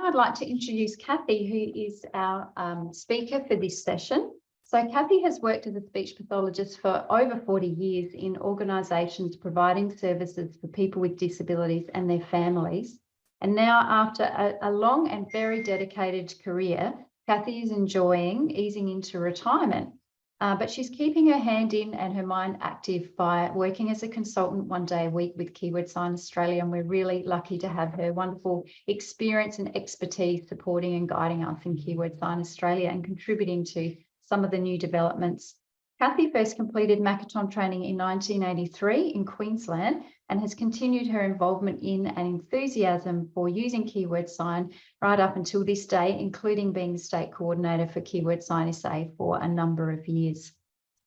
Now I'd like to introduce Cathy, who is our speaker for this session. So Cathy has worked as a speech pathologist for over 40 years in organisations providing services for people with disabilities and their families. And now, after a long and very dedicated career, Cathy is enjoying easing into retirement. But she's keeping her hand in and her mind active by working as a consultant 1 day a week with Keyword Sign Australia. And we're really lucky to have her wonderful experience and expertise supporting and guiding us in Keyword Sign Australia and contributing to some of the new developments. Cathy first completed Makaton training in 1983 in Queensland and has continued her involvement in and enthusiasm for using Keyword Sign right up until this day, including being the state coordinator for Keyword Sign SA for a number of years.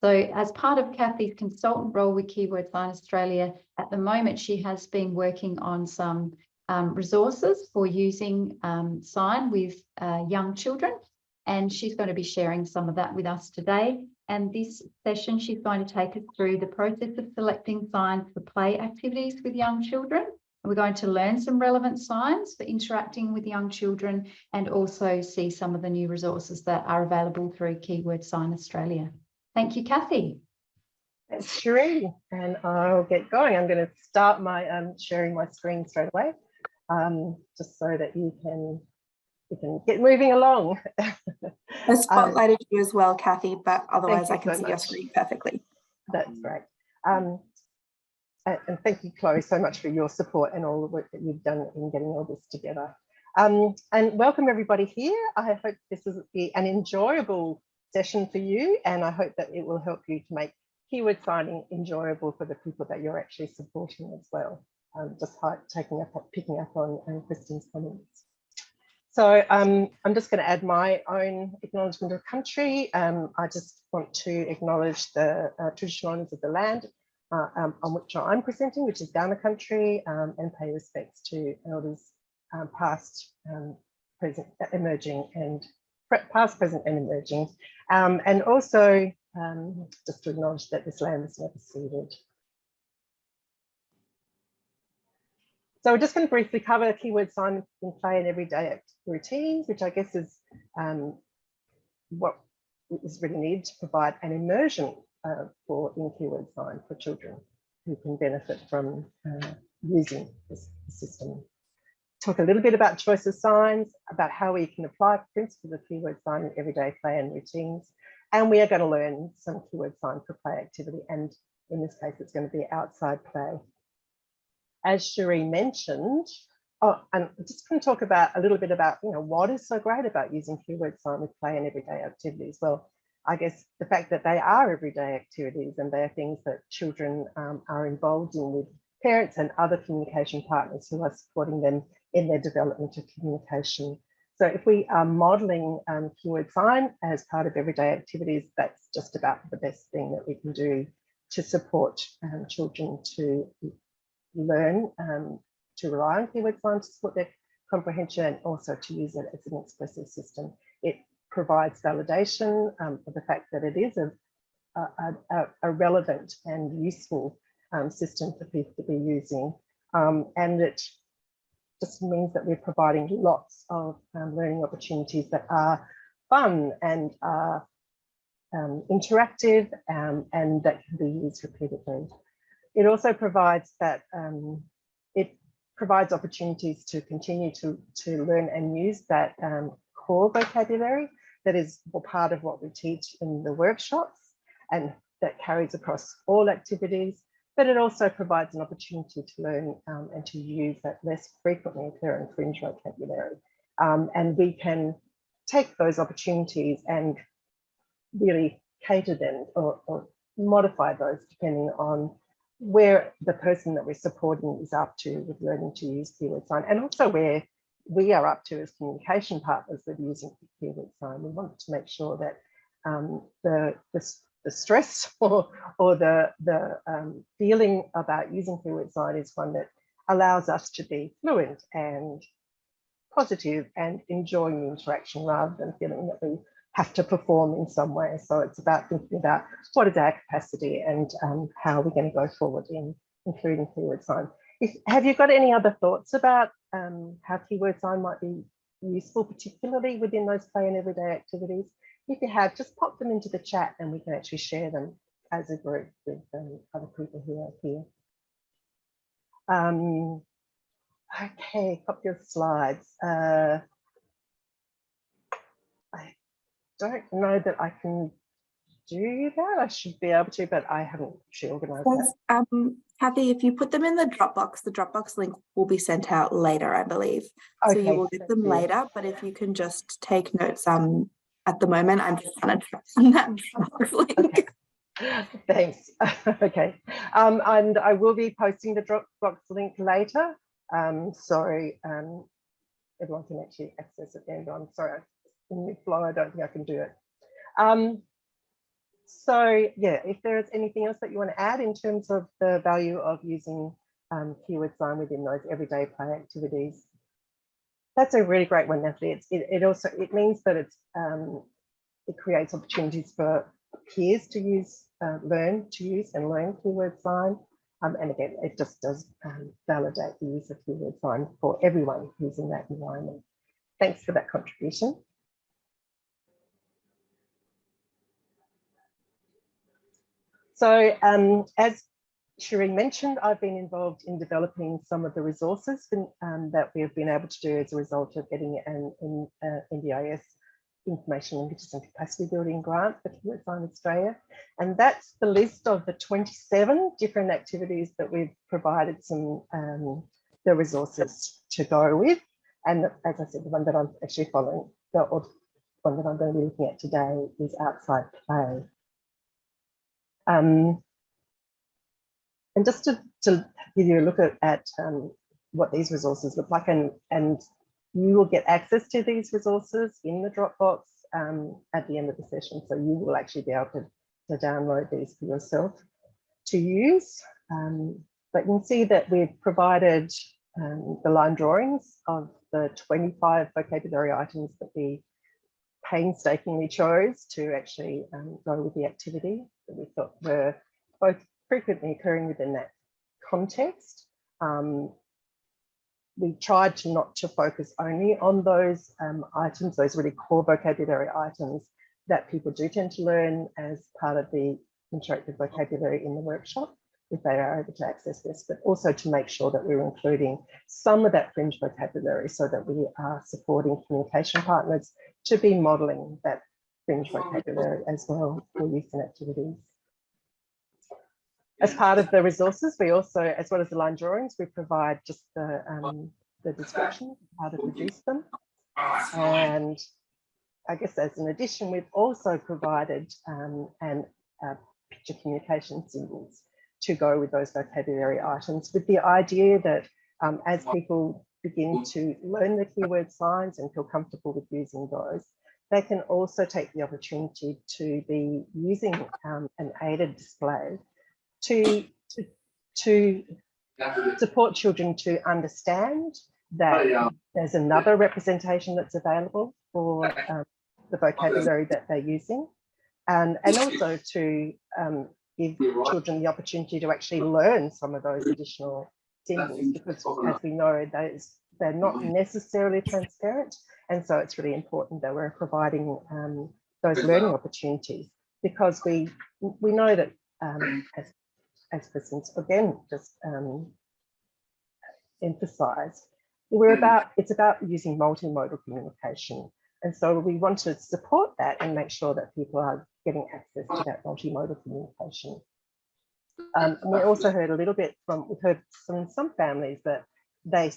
So as part of Cathy's consultant role with Keyword Sign Australia, at the moment she has been working on some resources for using sign with young children, and she's going to be sharing some of that with us today. And this session, she's going to take us through the process of selecting signs for play activities with young children. We're going to learn some relevant signs for interacting with young children and also see some of the new resources that are available through Keyword Sign Australia. Thank you, Cathy. Thanks, Cherie. And I'll get going. I'm going to start my sharing my screen straight away, just so that you can get moving along. I spotlighted you as well, Cathy, but otherwise I can see your screen perfectly. That's great. And thank you, Chloe, so much for your support and all the work that you've done in getting all this together. And welcome everybody here. I hope this will be an enjoyable session for you, and I hope that it will help you to make keyword signing enjoyable for the people that you're actually supporting as well. Just picking up on Kristen's comments. So I'm just going to add my own acknowledgement of country. I just want to acknowledge the traditional owners of the land on which I'm presenting, which is Ghana country, and pay respects to elders past, present, emerging, and past, present, and emerging. And also just to acknowledge that this land was never ceded. So we're just going to briefly cover keyword sign in play and everyday routines, which I guess is what is really needed to provide an immersion in keyword sign for children who can benefit from using this system. Talk a little bit about choice of signs, about how we can apply principles of keyword sign in everyday play and routines. And we are going to learn some keyword sign for play activity. And in this case, it's going to be outside play. As Cherie mentioned, and I'm just going to talk a little bit about, what is so great about using keyword sign with play and everyday activities. Well, I guess the fact that they are everyday activities and they are things that children are involved in with parents and other communication partners who are supporting them in their development of communication. So if we are modelling keyword sign as part of everyday activities, that's just about the best thing that we can do to support children to learn to rely on keyword sign to support their comprehension and also to use it as an expressive system. It provides validation for the fact that it is a relevant and useful system for people to be using. And it just means that we're providing lots of learning opportunities that are fun and are interactive and that can be used repeatedly. It also provides that it provides opportunities to continue to learn and use that core vocabulary that is part of what we teach in the workshops and that carries across all activities, but it also provides an opportunity to learn and to use that less frequently occurring fringe vocabulary. And we can take those opportunities and really cater them or modify those depending on where the person that we're supporting is up to with learning to use keyword sign, and also where we are up to as communication partners with using keyword sign. We want to make sure that the stress or the feeling about using keyword sign is one that allows us to be fluent and positive and enjoying the interaction rather than feeling that we have to perform in some way. So it's about thinking about what is our capacity and how we're going to go forward in including keyword sign. Have you got any other thoughts about how keyword sign might be useful, particularly within those play and everyday activities. If you have, just pop them into the chat and we can actually share them as a group with other people who are here. Okay, copy of slides. I don't know that I can do that. I should be able to, but I haven't actually organised that. Cathy, if you put them in the Dropbox link will be sent out later, I believe. Okay, so you will get them later, but if you can just take notes, at the moment, I'm just trying to track on that Dropbox link. Okay. Thanks. Okay. And I will be posting the Dropbox link later. Sorry, everyone can actually access it then. I'm sorry, in the flow, I don't think I can do it. So yeah, if there is anything else that you want to add in terms of the value of using keyword sign within those everyday play activities, that's a really great one, Natalie. It means that it creates opportunities for peers to use, learn to use and learn keyword sign. And again, it just does validate the use of keyword sign for everyone who's in that environment. Thanks for that contribution. So as Shireen mentioned, I've been involved in developing some of the resources that we have been able to do as a result of getting an NDIS Information Linkages and Capacity Building grant for Keyword Sign Australia. And that's the list of the 27 different activities that we've provided some the resources to go with. And as I said, the one that I'm actually following, or one that I'm going to be looking at today is outside play. And just to give you a look at what these resources look like, and you will get access to these resources in the Dropbox at the end of the session. So you will actually be able to download these for yourself to use. But you can see that we've provided the line drawings of the 25 vocabulary items that we painstakingly chose to actually go with the activity that we thought were both frequently occurring within that context. We tried not to focus only on those items, those really core vocabulary items that people do tend to learn as part of the interactive vocabulary in the workshop, if they are able to access this, but also to make sure that we're including some of that fringe vocabulary so that we are supporting communication partners to be modelling that fringe vocabulary as well for use in activities. As part of the resources, we also, as well as the line drawings, we provide just the description of how to produce them. And I guess as an addition, we've also provided picture communication symbols to go with those vocabulary items, with the idea that as people begin to learn the keyword signs and feel comfortable with using those, they can also take the opportunity to be using an aided display to support children to understand that there's another representation that's available for the vocabulary that they're using, and also to give children the opportunity to actually learn some of those additional symbols, because as we know, they're not necessarily transparent, and so it's really important that we're providing those learning opportunities, because we know that as Kristen's again just emphasised, it's about using multimodal communication, and so we want to support that and make sure that people are getting access to that multimodal communication. And we also heard a little bit we've heard from some families that they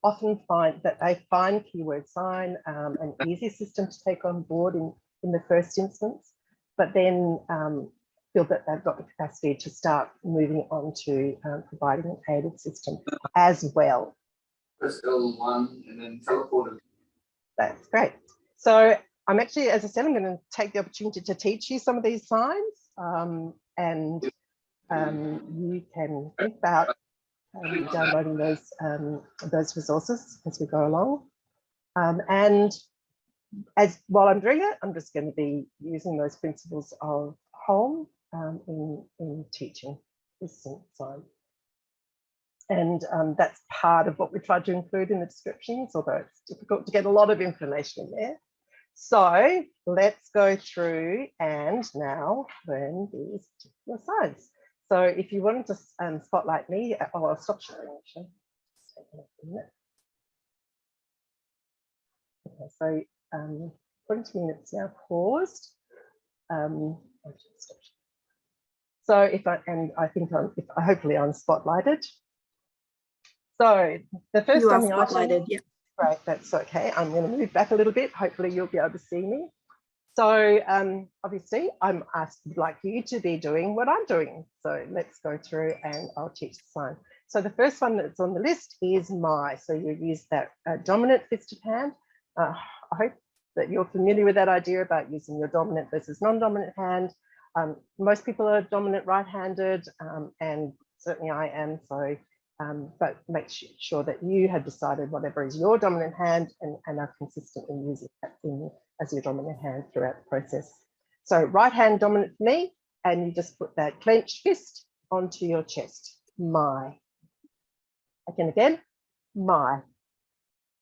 often find that they find keyword sign an easy system to take on board in the first instance, but then feel that they've got the capacity to start moving on to providing an aided system as well. Press L1 and then teleport. That's great. So I'm actually, as I said, I'm going to take the opportunity to teach you some of these signs, and you can think about downloading those resources as we go along. And while I'm doing it, I'm just going to be using those principles of home in teaching this sign. And that's part of what we tried to include in the descriptions, although it's difficult to get a lot of information in there. So let's go through and now learn these particular signs. So if you wanted to spotlight me, oh, I'll stop sharing actually. Okay, so 20 minutes now paused. So if I, and I think hopefully I'm spotlighted. So the first You are on the spotlighted, item, yeah. Great, that's okay. I'm going to move back a little bit. Hopefully you'll be able to see me. So obviously I'm asked like you to be doing what I'm doing. So let's go through and I'll teach the sign. So the first one that's on the list is my. So you use that dominant fisted hand. I hope that you're familiar with that idea about using your dominant versus non-dominant hand. Most people are dominant right-handed, and certainly I am. So, but make sure that you have decided whatever is your dominant hand and are consistently using that as your dominant hand throughout the process. So right hand dominant for me, and you just put that clenched fist onto your chest. My. Again, my.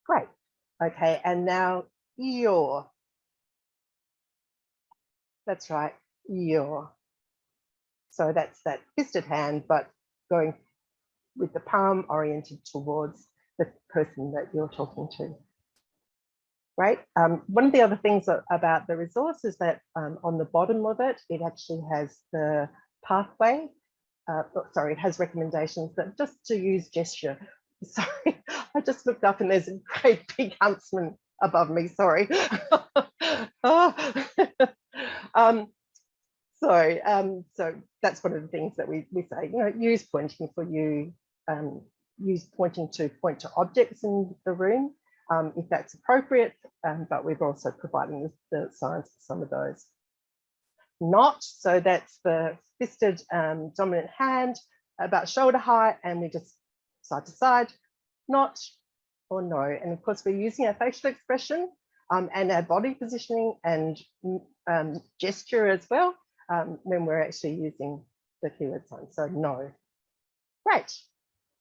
Great. Okay, and now your. That's right, your. So that's that fisted hand, but going with the palm oriented towards the person that you're talking to. Right. One of the other things about the resource is that on the bottom of it, it actually has the pathway. Sorry, it has recommendations that just to use gesture. Sorry, I just looked up and there's a great big huntsman above me. Sorry. So that's one of the things that we say, you know, use pointing for you, use pointing to point to objects in the room if that's appropriate, but we've also provided the signs for some of those. Not, so that's the fisted dominant hand about shoulder height, and we just side to side, not or no. And of course, we're using our facial expression and our body positioning and gesture as well when we're actually using the keyword sign. So no. Great.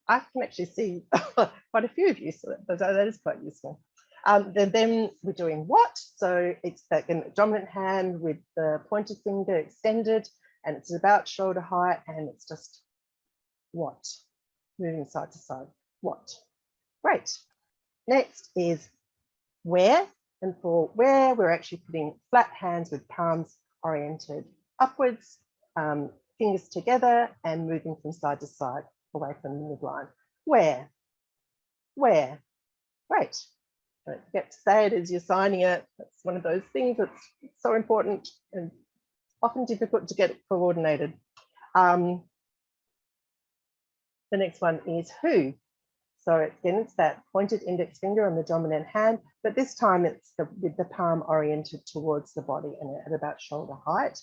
I can actually see quite a few of you, so that is quite useful. Then we're doing what? So it's that dominant hand with the pointer finger extended, and it's about shoulder height, and it's just what? Moving side to side. What? Great. Next is where, and for where we're actually putting flat hands with palms oriented upwards, fingers together, and moving from side to side away from the midline. Where? Great. Don't forget to say it as you're signing it. That's one of those things that's so important and often difficult to get it coordinated. The next one is who. So again, it's that pointed index finger on the dominant hand, but this time it's with the palm oriented towards the body and at about shoulder height.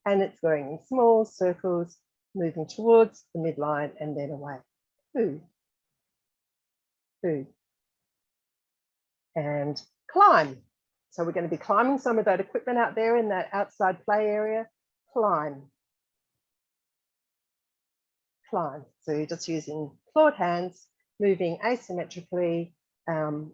And it's going in small circles, moving towards the midline and then away. Who? And climb. So we're going to be climbing some of that equipment out there in that outside play area. Climb. So you're just using clawed hands, moving asymmetrically and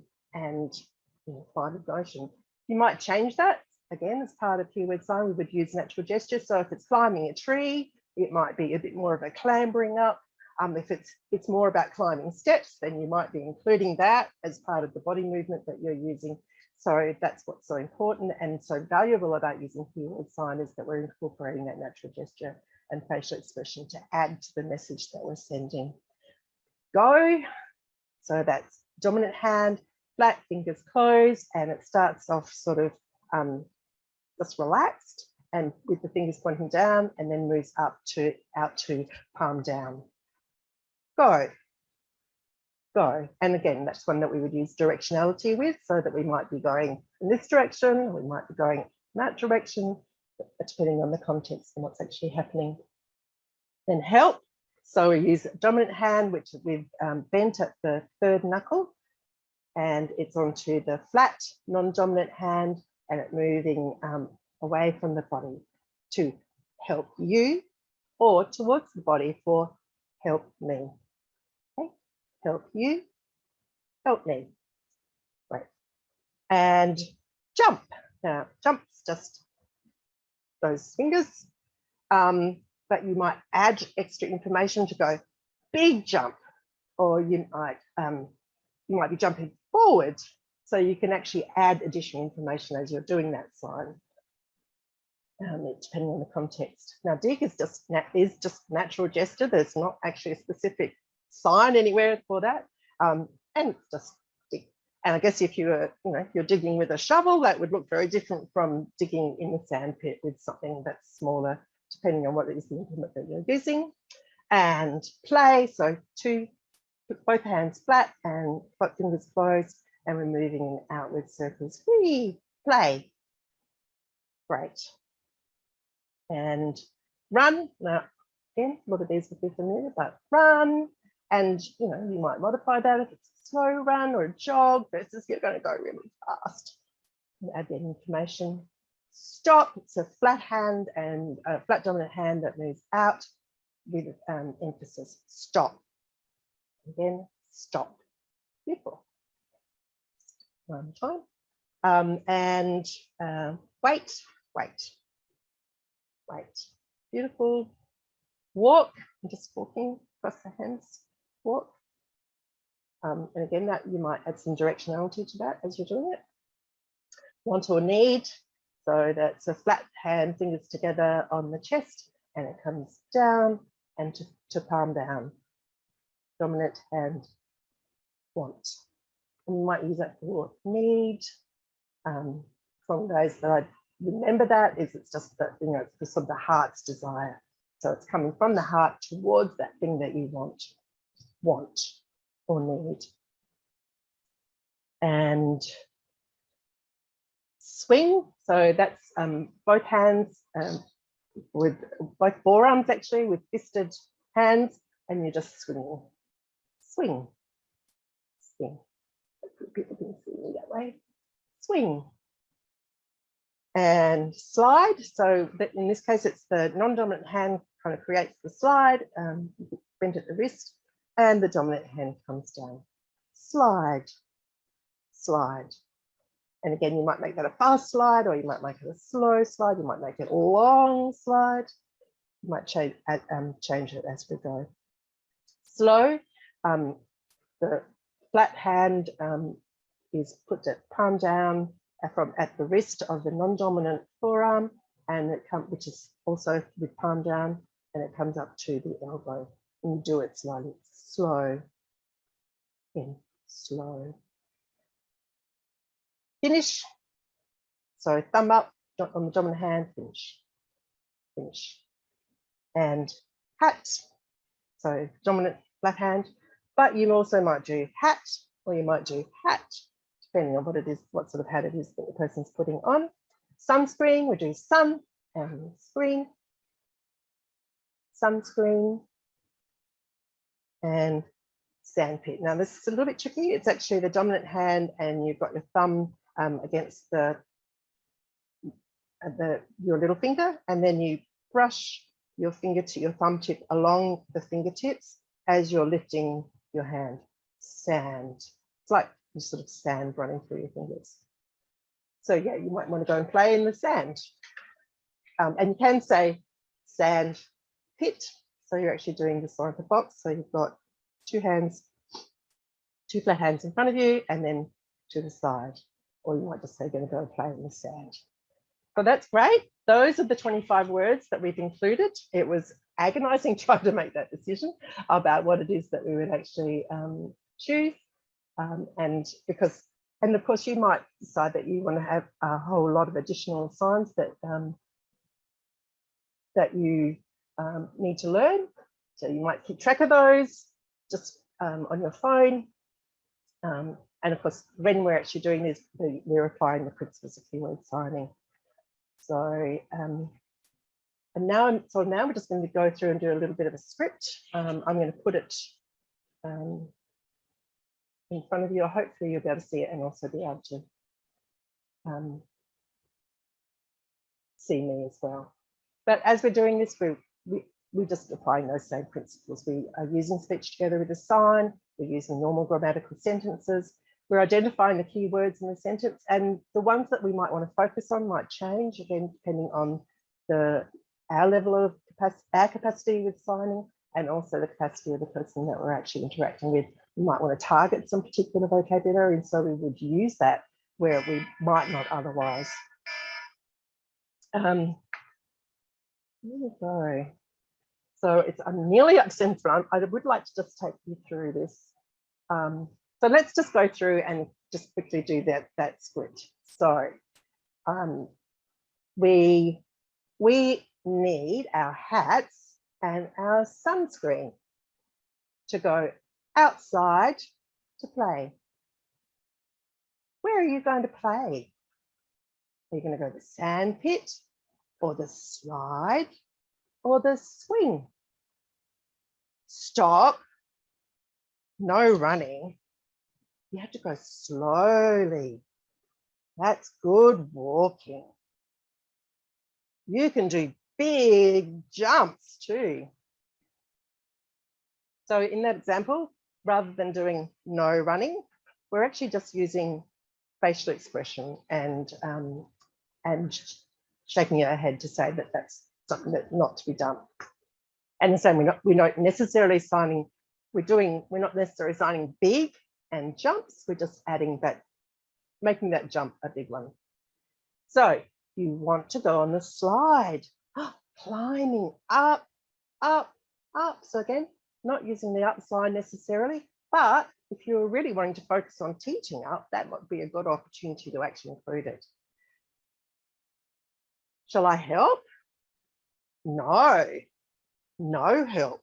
fine motion. You might change that again as part of keyword sign. We would use natural gesture. So if it's climbing a tree, it might be a bit more of a clambering up. If it's more about climbing steps, then you might be including that as part of the body movement that you're using. So that's what's so important and so valuable about using keyword sign is that we're incorporating that natural gesture and facial expression to add to the message that we're sending. Go. So that's dominant hand, flat, fingers closed, and it starts off sort of just relaxed and with the fingers pointing down, and then moves up to out to palm down. Go. And again, that's one that we would use directionality with, so that we might be going in this direction, we might be going in that direction, depending on the context and what's actually happening. Then help. So we use dominant hand, which we've bent at the third knuckle, and it's onto the flat non-dominant hand, and it moving away from the body to help you, or towards the body for help me. Okay. help you, help me. Right. And jump. Now, jump's just those fingers, but you might add extra information to go big jump, or you might be jumping forward, so you can actually add additional information as you're doing that sign, depending on the context. Now, dig is just natural gesture. There's not actually a specific sign anywhere for that, and it's just dig. And I guess if you were, if you're digging with a shovel, that would look very different from digging in the sand pit with something that's smaller, depending on what is the implement that you're using. And play, so put both hands flat and both fingers closed, and we're moving in outward circles. Whee, play. Great. And run. Now, again, a lot of these will be familiar, but run. And, you might modify that if it's a slow run or a jog versus you're going to go really fast. And add that information. Stop. It's a flat hand and a flat dominant hand that moves out with emphasis. Stop. Again, stop. Beautiful. One time. And wait. Beautiful. Walk. I'm just walking across the hands. Walk. And again, that you might add some directionality to that as you're doing it. Want or need. So that's a flat hand, fingers together on the chest, and it comes down and to palm down. Dominant hand, want. And you might use that for need. From those that I remember that is it's just that, it's the sort of the heart's desire. So it's coming from the heart towards that thing that you want or need. And swing. So that's both hands with both forearms actually with fisted hands, and you're just swinging. Swing. People can see me that way. Swing. And slide. So that in this case, it's the non-dominant hand kind of creates the slide, bent at the wrist, and the dominant hand comes down. Slide. And again, you might make that a fast slide, or you might make it a slow slide. You might make it a long slide. You might change it as we go. Slow. The flat hand is put at palm down from at the wrist of the non-dominant forearm, and which is also with palm down, and it comes up to the elbow. And you do it slowly, slow, in, slow. Finish. So thumb up on the dominant hand, finish. And hat. So dominant flat hand, but you also might do hat, or you might do hat, depending on what it is, what sort of hat it is that the person's putting on. Sunscreen, we do sun and screen. Sunscreen and sandpit. Now this is a little bit tricky. It's actually the dominant hand, and you've got your thumb against your little finger, and then you brush your thumb tip along the fingertips as you're lifting your hand. Sand. It's like sort of sand running through your fingers. So yeah, you might want to go and play in the sand. And you can say sand pit. So you're actually doing the sign of the box. So you've got two flat hands in front of you, and then to the side. Or you might just say, going to go and play in the sand. So that's great. Those are the 25 words that we've included. It was agonizing trying to make that decision about what it is that we would actually choose. And of course, you might decide that you want to have a whole lot of additional signs that you need to learn. So you might keep track of those just on your phone. And of course, when we're actually doing this, we're applying the principles of keyword signing. So, now we're just going to go through and do a little bit of a script. I'm going to put it in front of you. Hopefully you'll be able to see it and also be able to see me as well. But as we're doing this, we're just applying those same principles. We are using speech together with a sign. We're using normal grammatical sentences. We're identifying the key words in the sentence, and the ones that we might want to focus on might change again depending on our level of capacity with signing, and also the capacity of the person that we're actually interacting with. We might want to target some particular vocabulary, and so we would use that where we might not otherwise. There we go. So I'm nearly up to sentence, but I would like to just take you through this. So let's just go through and just quickly do that script. So we need our hats and our sunscreen to go outside to play. Where are you going to play? Are you going to go to the sand pit or the slide or the swing? Stop. No running. You have to go slowly. That's good walking. You can do big jumps too. So in that example, rather than doing no running, we're actually just using facial expression and shaking our head to say that that's something that's not to be done. And the same, we're not necessarily signing, we're not necessarily signing big and jumps, we're just adding that, making that jump a big one. So you want to go on the slide, climbing up, up, up. So again, not using the up sign necessarily, but if you're really wanting to focus on teaching up, that would be a good opportunity to actually include it. Shall I help? No, no help.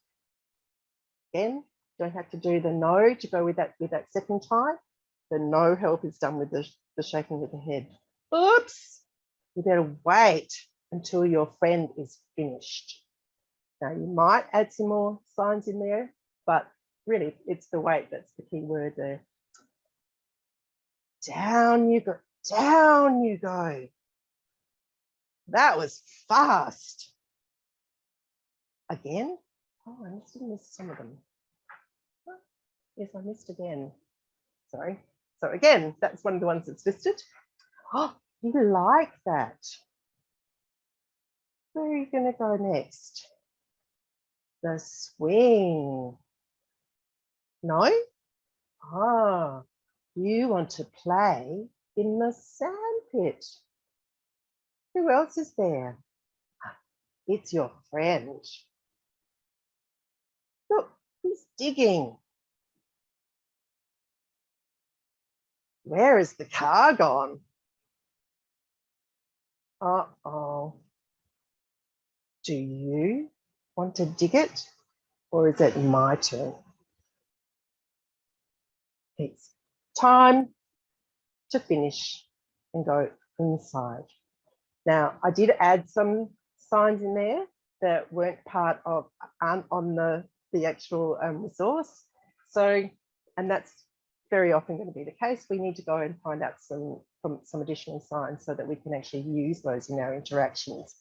Again, don't have to do the no to go with that second time. The no help is done with the shaking of the head. Oops, you better wait until your friend is finished. Now you might add some more signs in there, but really it's the wait that's the key word there. Down you go, down you go. That was fast. Again? Oh, I must have missed some of them. Oh, yes, I missed again. Sorry. So again, that's one of the ones that's listed. Oh, you like that. Where are you going to go next? The swing. No? Ah, you want to play in the sand pit. Who else is there? It's your friend. Look, he's digging. Where is the car gone? Uh-oh. Do you want to dig it, or is it my turn? It's time to finish and go inside. Now, I did add some signs in there that weren't part of, on the actual resource. So, and that's very often going to be the case. We need to go and find out some additional signs so that we can actually use those in our interactions.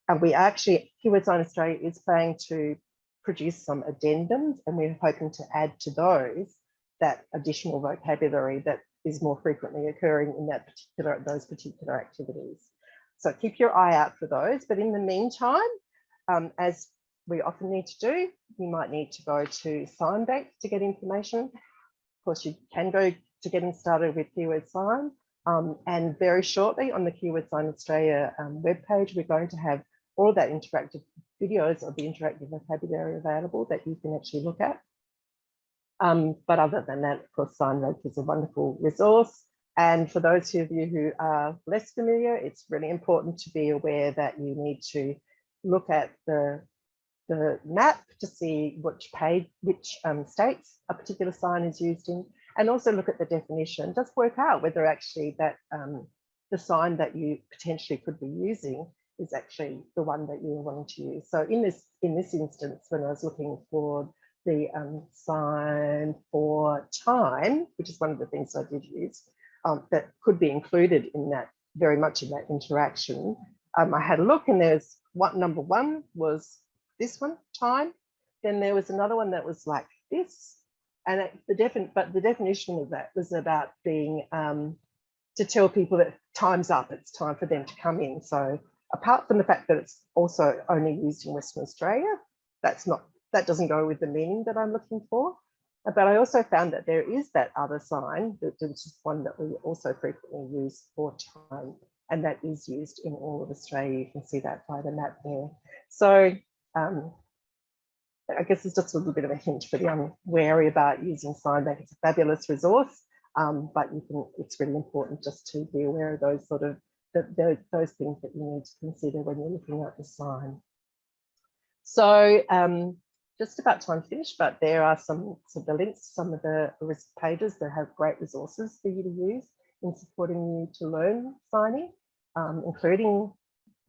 And we actually, KWS Australia is planning to produce some addendums, and we're hoping to add to that additional vocabulary that is more frequently occurring in those particular activities. So keep your eye out for those. But in the meantime, as we often need to do, you might need to go to Sign Bank to get information. Of course, you can go to getting started with Keyword Sign. And very shortly on the Keyword Sign Australia webpage, we're going to have all of that interactive videos of the interactive vocabulary available that you can actually look at. But other than that, of course, SignRank is a wonderful resource. And for those of you who are less familiar, it's really important to be aware that you need to look at the map to see which states a particular sign is used in, and also look at the definition. Just work out whether actually that the sign that you potentially could be using is actually the one that you're wanting to use. So in this instance, when I was looking for the sign for time, which is one of the things I did use, that could be included in that, very much in that interaction. I had a look, and there's number one was this one, time. Then there was another one that was like this, And the definition of that was about being to tell people that time's up, it's time for them to come in. So apart from the fact that it's also only used in Western Australia, that doesn't go with the meaning that I'm looking for. But I also found that there is that other sign, which is one that we also frequently use for time, and that is used in all of Australia. You can see that by the map there. So I guess it's just a little bit of a hint for the wary about using Sign Bank. It's a fabulous resource, but it's really important just to be aware of those sort of those things that you need to consider when you're looking at the sign. So just about time to finish, but there are some of the links to some of the pages that have great resources for you to use in supporting you to learn signing, including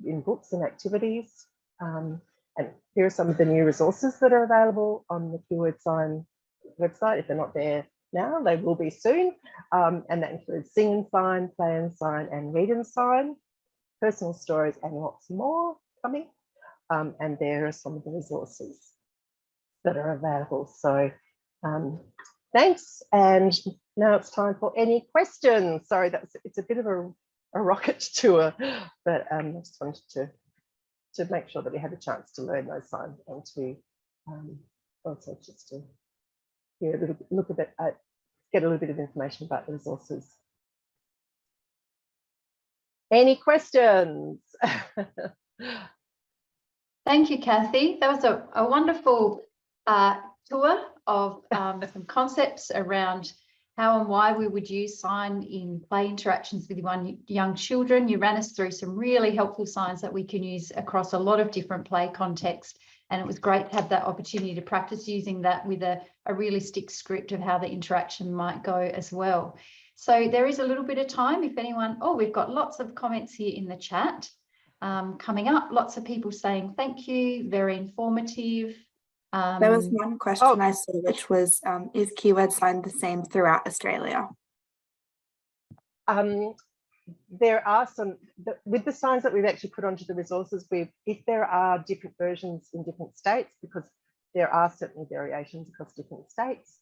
in books and activities. And here are some of the new resources that are available on the Keyword Sign website. If they're not there now, they will be soon. And that includes Sing and Sign, Play and Sign, and Read and Sign, personal stories, and lots more coming. And there are some of the resources that are available. So thanks. And now it's time for any questions. Sorry, it's a bit of a rocket tour, but I just wanted to make sure that we had a chance to learn those signs and to also just to hear a little look a bit at, get a little bit of information about the resources. Any questions? Thank you, Cathy. That was a wonderful tour of some concepts around how and why we would use sign in play interactions with young children. You ran us through some really helpful signs that we can use across a lot of different play contexts. And it was great to have that opportunity to practice using that with a realistic script of how the interaction might go as well. So there is a little bit of time if anyone, we've got lots of comments here in the chat coming up. Lots of people saying thank you, very informative. There was one question I saw, which was, is keyword sign the same throughout Australia? There are some, with the signs that we've actually put onto the resources, if there are different versions in different states, because there are certainly variations across different states,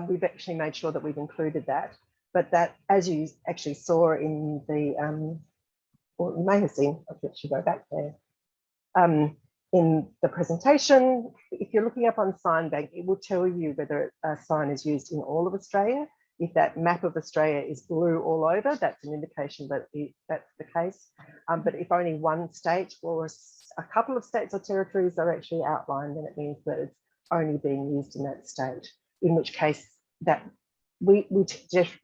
we've actually made sure that we've included that. But that, as you actually saw in the, or you may have seen, I'll let you go back there. In the presentation, if you're looking up on Sign Bank, it will tell you whether a sign is used in all of Australia. If that map of Australia is blue all over, that's an indication that that's the case. But if only one state or a couple of states or territories are actually outlined, then it means that it's only being used in that state, in which case that we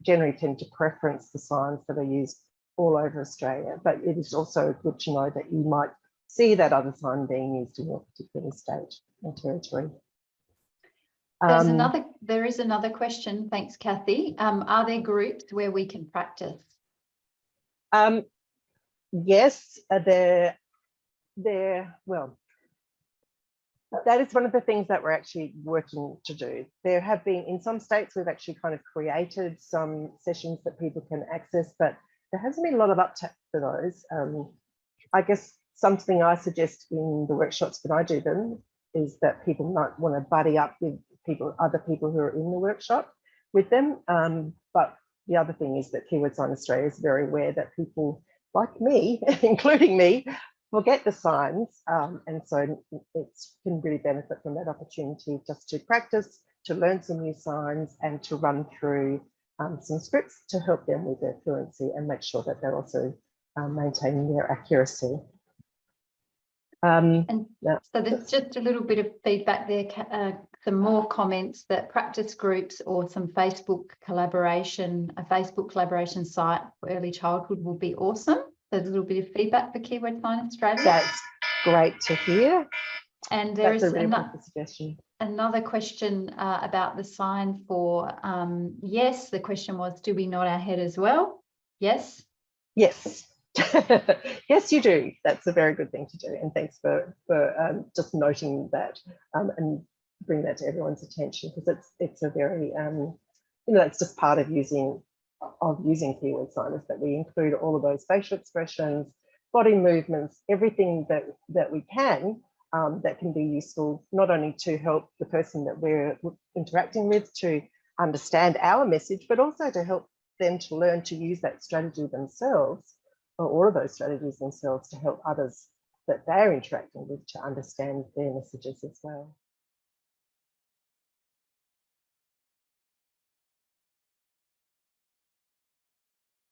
generally tend to preference the signs that are used all over Australia. But it is also good to know that you might see that other sign being used in your particular state or territory. There is another question. Thanks, Cathy. Are there groups where we can practice? Yes, well, that is one of the things that we're actually working to do. There have been, in some states, we've actually kind of created some sessions that people can access, but there hasn't been a lot of uptake for those. I guess something I suggest in the workshops when I do them is that people might want to buddy up with other people who are in the workshop with them. But the other thing is that Keyword Sign Australia is very aware that people like me, including me, forget the signs. And so it can really benefit from that opportunity just to practice, to learn some new signs and to run through some scripts to help them with their fluency and make sure that they're also maintaining their accuracy. So there's just a little bit of feedback there, some more comments that practice groups or some Facebook collaboration, a Facebook collaboration site for early childhood will be awesome. There's a little bit of feedback for Keyword Sign Australia. That's great to hear. And there is really suggestion. Another question about the sign for yes. The question was, do we nod our head as well? Yes. Yes. Yes, you do. That's a very good thing to do. And thanks for just noting that and bring that to everyone's attention, because it's a very, it's just part of using keyword sign is that we include all of those facial expressions, body movements, everything that we can that can be useful, not only to help the person that we're interacting with to understand our message, but also to help them to learn to use that strategy themselves, or all of those strategies themselves, to help others that they're interacting with to understand their messages as well.